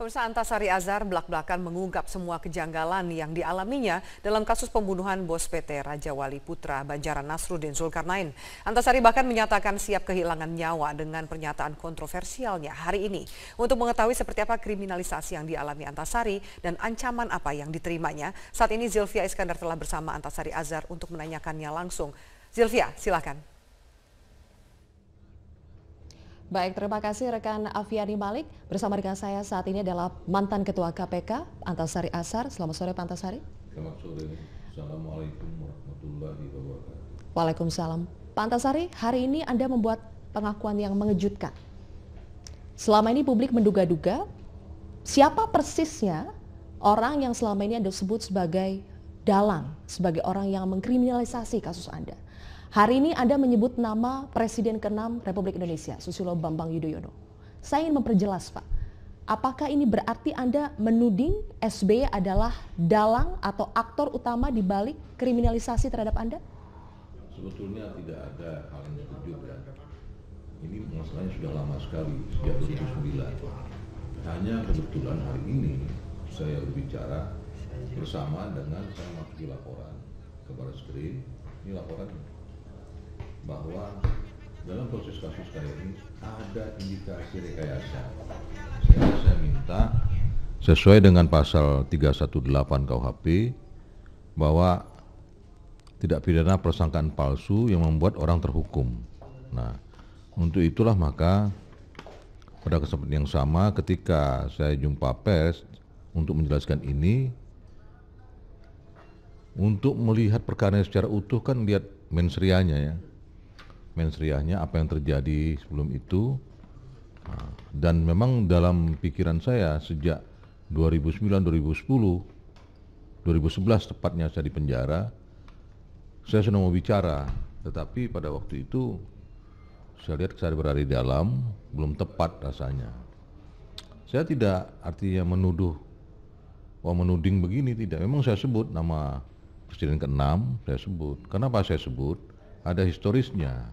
Pemirsa, Antasari Azhar belak-belakan mengungkap semua kejanggalan yang dialaminya dalam kasus pembunuhan bos PT Raja Wali Putra Banjaran Nasruddin Zulkarnain. Antasari bahkan menyatakan siap kehilangan nyawa dengan pernyataan kontroversialnya hari ini. Untuk mengetahui seperti apa kriminalisasi yang dialami Antasari dan ancaman apa yang diterimanya, saat ini Zilvia Iskandar telah bersama Antasari Azhar untuk menanyakannya langsung. Zilvia, silakan. Baik, terima kasih rekan Afiani Malik. Bersama dengan saya saat ini adalah mantan Ketua KPK, Antasari Azhar. Selamat sore, Pak Antasari. Selamat sore. Assalamualaikum warahmatullahi wabarakatuh. Waalaikumsalam. Pak Antasari, hari ini Anda membuat pengakuan yang mengejutkan. Selama ini publik menduga-duga siapa persisnya orang yang selama ini Anda sebut sebagai dalang, sebagai orang yang mengkriminalisasi kasus Anda. Hari ini Anda menyebut nama Presiden ke-6 Republik Indonesia, Susilo Bambang Yudhoyono. Saya ingin memperjelas, Pak. Apakah ini berarti Anda menuding SBY adalah dalang atau aktor utama di balik kriminalisasi terhadap Anda? Sebetulnya tidak ada hal yang setuju ya. Ini masalahnya sudah lama sekali, sejak 2009. Hanya kebetulan hari ini saya berbicara bersama dengan saya masuki laporan ke Barreskrim. Ini laporan bahwa dalam proses kasus kayak ini ada indikasi rekayasa. Saya minta sesuai dengan pasal 318 KUHP bahwa tidak pidana persangkaan palsu yang membuat orang terhukum. Nah, untuk itulah maka pada kesempatan yang sama ketika saya jumpa pers untuk menjelaskan ini, untuk melihat perkara secara utuh kan lihat mensrianya ya. Mensriahnya apa yang terjadi sebelum itu, dan memang dalam pikiran saya sejak 2009, 2010, 2011 tepatnya saya di penjara, saya sudah mau bicara, tetapi pada waktu itu saya lihat saya berada di dalam, belum tepat rasanya. Saya tidak artinya menuduh, menuding begini, tidak. Memang saya sebut nama Presiden ke-6, saya sebut. Kenapa saya sebut? Ada historisnya.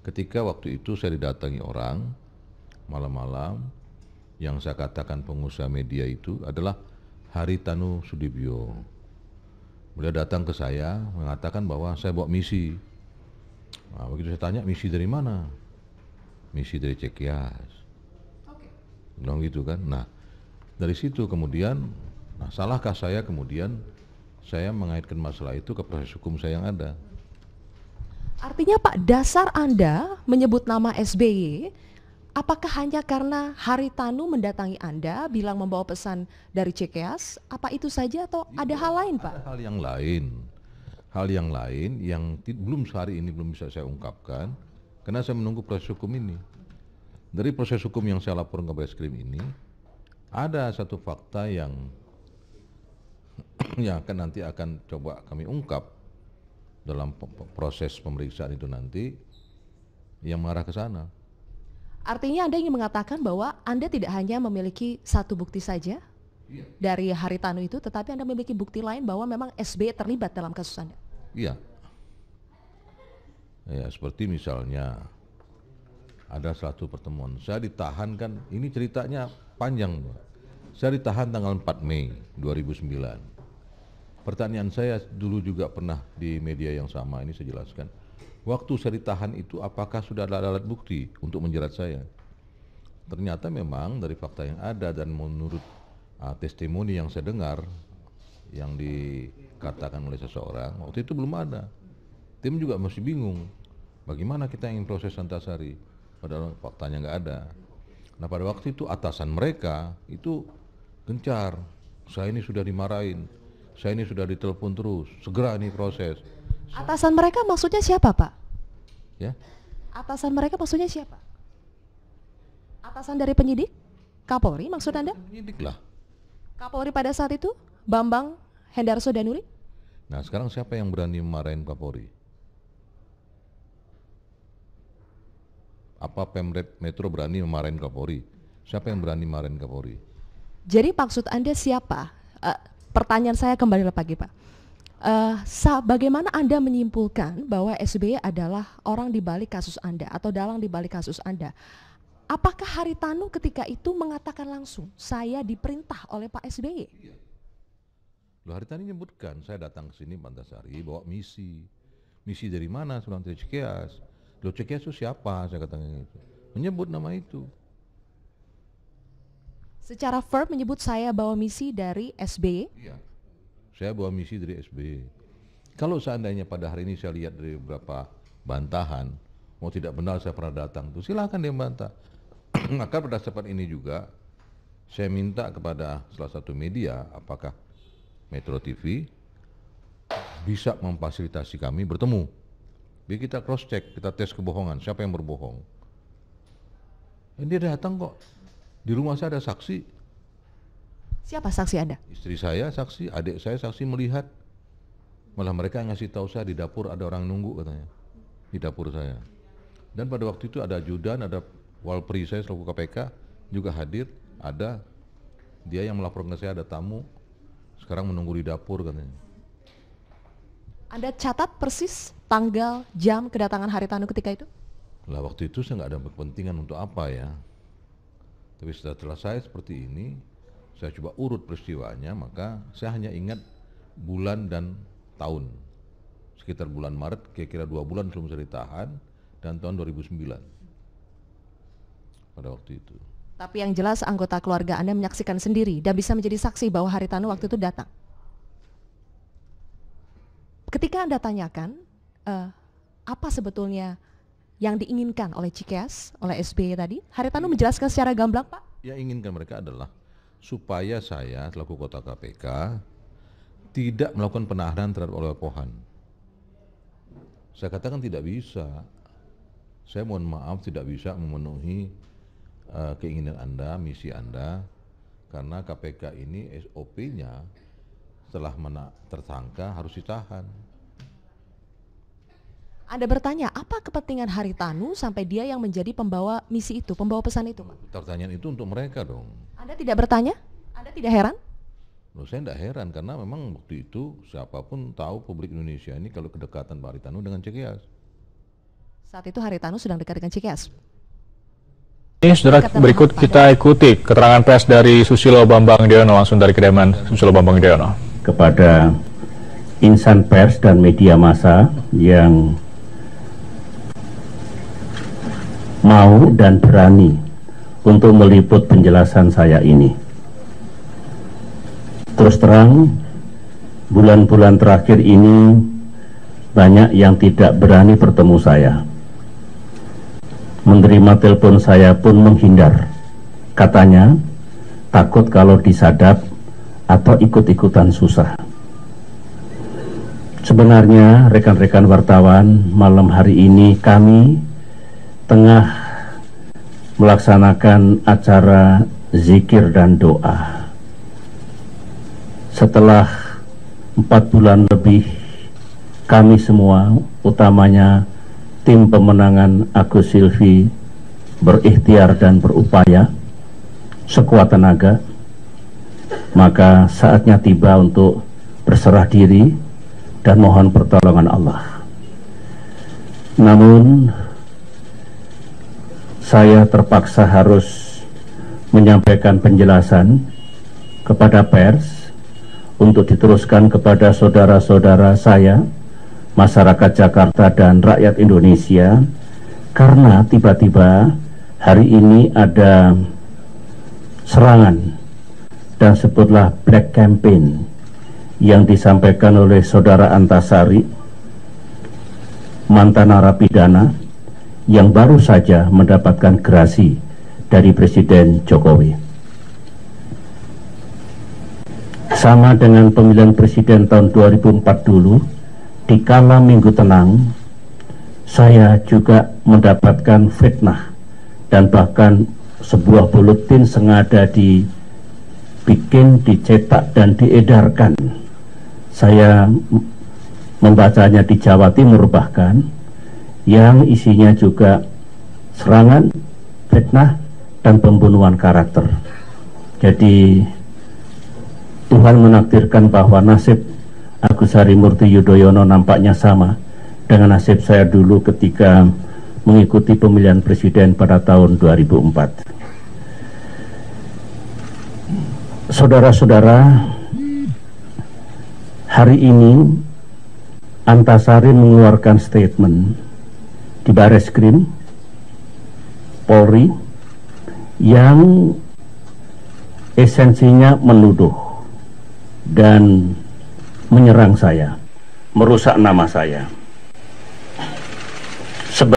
Ketika waktu itu saya didatangi orang malam-malam, yang saya katakan pengusaha media itu adalah Haritanu Sudibyo. Beliau datang ke saya mengatakan bahwa saya bawa misi. Nah, begitu saya tanya, misi dari mana? Misi dari Cekias. Bilang gitu kan. Nah, dari situ kemudian, salahkah saya kemudian saya mengaitkan masalah itu ke proses hukum saya yang ada? Artinya Pak, dasar Anda menyebut nama SBY, apakah hanya karena Haritanu mendatangi Anda, bilang membawa pesan dari Cekias? Apa itu saja atau ada hal lain, Pak? Ada hal yang lain. Hal yang lain yang belum sehari ini belum bisa saya ungkapkan, karena saya menunggu proses hukum ini. Dari proses hukum yang saya laporkan ke Barreskrim ini, ada satu fakta yang nanti akan coba kami ungkap dalam proses pemeriksaan itu nanti yang mengarah ke sana. Artinya Anda ingin mengatakan bahwa Anda tidak hanya memiliki satu bukti saja dari Haritanu itu, tetapi Anda memiliki bukti lain bahwa memang SBY terlibat dalam kasus Anda? Iya. Ya, seperti misalnya ada satu pertemuan, saya ditahan kan, ini ceritanya panjang. Saya ditahan tanggal 4 Mei 2009. Pertanyaan saya dulu juga pernah di media yang sama, ini saya jelaskan. Waktu saya ditahan itu apakah sudah ada alat bukti untuk menjerat saya? Ternyata memang dari fakta yang ada dan menurut testimoni yang saya dengar, yang dikatakan oleh seseorang, waktu itu belum ada. Tim juga masih bingung, bagaimana kita ingin proses Antasari, padahal faktanya nggak ada. Nah pada waktu itu atasan mereka itu gencar, saya ini sudah dimarahin, saya ini sudah ditelepon terus, segera ini proses. Atasan mereka maksudnya siapa, Pak? Ya? Atasan mereka maksudnya siapa? Atasan dari penyidik? Kapolri maksud Anda? Penyidik lah. Kapolri pada saat itu? Bambang Hendarso Danuri? Nah sekarang siapa yang berani memarahin Kapolri? Apa Pemret Metro berani memarahin Kapolri? Siapa yang berani memarahin Kapolri? Jadi maksud Anda siapa? Pertanyaan saya kembali lagi, Pak. Bagaimana Anda menyimpulkan bahwa SBY adalah orang di balik kasus Anda atau dalang di balik kasus Anda? Apakah Haritanu ketika itu mengatakan langsung, saya diperintah oleh Pak SBY? Loh, Haritanu menyebutkan, saya datang ke sini Pak Antasari bawa misi. Misi dari mana? Sunan Cikeas. Loh, Cikeas itu siapa? Saya katakan itu. Menyebut nama itu. Secara firm menyebut saya bawa misi dari SBY? Iya, saya bawa misi dari SBY. Kalau seandainya pada hari ini saya lihat dari beberapa bantahan, mau tidak benar saya pernah datang, tuh silakan dia bantah. Maka berdasarkan ini juga, saya minta kepada salah satu media, apakah Metro TV, bisa memfasilitasi kami bertemu. Biar kita cross check, kita tes kebohongan, siapa yang berbohong. Dan dia datang kok, di rumah saya ada saksi. Siapa saksi Anda? Istri saya saksi, adik saya saksi melihat. Malah mereka yang ngasih tahu saya di dapur ada orang nunggu katanya, di dapur saya. Dan pada waktu itu ada ajudan, ada Walpri saya selaku KPK juga hadir, ada dia yang melaporkan ke saya ada tamu, sekarang menunggu di dapur katanya. Anda catat persis tanggal, jam kedatangan Haritanu ketika itu? Lah waktu itu saya nggak ada kepentingan untuk apa ya. Tapi setelah saya seperti ini, saya coba urut peristiwanya, maka saya hanya ingat bulan dan tahun. Sekitar bulan Maret, kira-kira 2 bulan sebelum saya ditahan, dan tahun 2009. Pada waktu itu. Tapi yang jelas anggota keluarga Anda menyaksikan sendiri dan bisa menjadi saksi bahwa Haritanu waktu itu datang. Ketika Anda tanyakan, apa sebetulnya yang diinginkan oleh Cikeas, oleh SBY tadi, Haritanu menjelaskan secara gamblang, Pak? Yang inginkan mereka adalah supaya saya selaku Kota KPK tidak melakukan penahanan terhadap oleh Pohan. Saya katakan tidak bisa. Saya mohon maaf tidak bisa memenuhi keinginan Anda, misi Anda, karena KPK ini SOP-nya setelah tersangka harus ditahan. Anda bertanya, apa kepentingan Haritanu sampai dia yang menjadi pembawa misi itu, pembawa pesan itu, Pak? Pertanyaan itu untuk mereka dong. Anda tidak bertanya? Anda tidak heran? Loh, saya tidak heran karena memang waktu itu siapapun tahu publik Indonesia ini kalau kedekatan Pak Haritanu dengan Cikeas. Saat itu Haritanu sedang dekat dengan Cikeas. Ini saudara, berikut kita ikuti keterangan pers dari Susilo Bambang Yudhoyono langsung dari kediaman Susilo Bambang Yudhoyono. Kepada insan pers dan media massa yang mau dan berani untuk meliput penjelasan saya ini. Terus terang, bulan-bulan terakhir ini banyak yang tidak berani bertemu saya. Menerima telepon saya pun menghindar. Katanya, takut kalau disadap atau ikut-ikutan susah. Sebenarnya rekan-rekan wartawan, malam hari ini kami tengah melaksanakan acara zikir dan doa. Setelah 4 bulan lebih, kami semua, utamanya tim pemenangan Agus Silvi, berikhtiar dan berupaya sekuat tenaga, maka saatnya tiba untuk berserah diri dan mohon pertolongan Allah. Namun saya terpaksa harus menyampaikan penjelasan kepada pers untuk diteruskan kepada saudara-saudara saya, masyarakat Jakarta dan rakyat Indonesia, karena tiba-tiba hari ini ada serangan dan sebutlah black campaign yang disampaikan oleh saudara Antasari, mantan narapidana yang baru saja mendapatkan gerasi dari Presiden Jokowi. Sama dengan pemilihan presiden tahun 2004 dulu, di kala minggu tenang, saya juga mendapatkan fitnah dan bahkan sebuah buletin sengaja dibikin, dicetak dan diedarkan. Saya membacanya di Jawa Timur bahkan, yang isinya juga serangan, fitnah dan pembunuhan karakter. Jadi Tuhan menakdirkan bahwa nasib Agus Harimurti Yudhoyono nampaknya sama dengan nasib saya dulu ketika mengikuti pemilihan presiden pada tahun 2004. Saudara-saudara, hari ini Antasari mengeluarkan statement di Bareskrim Polri yang esensinya menuduh dan menyerang saya, merusak nama saya.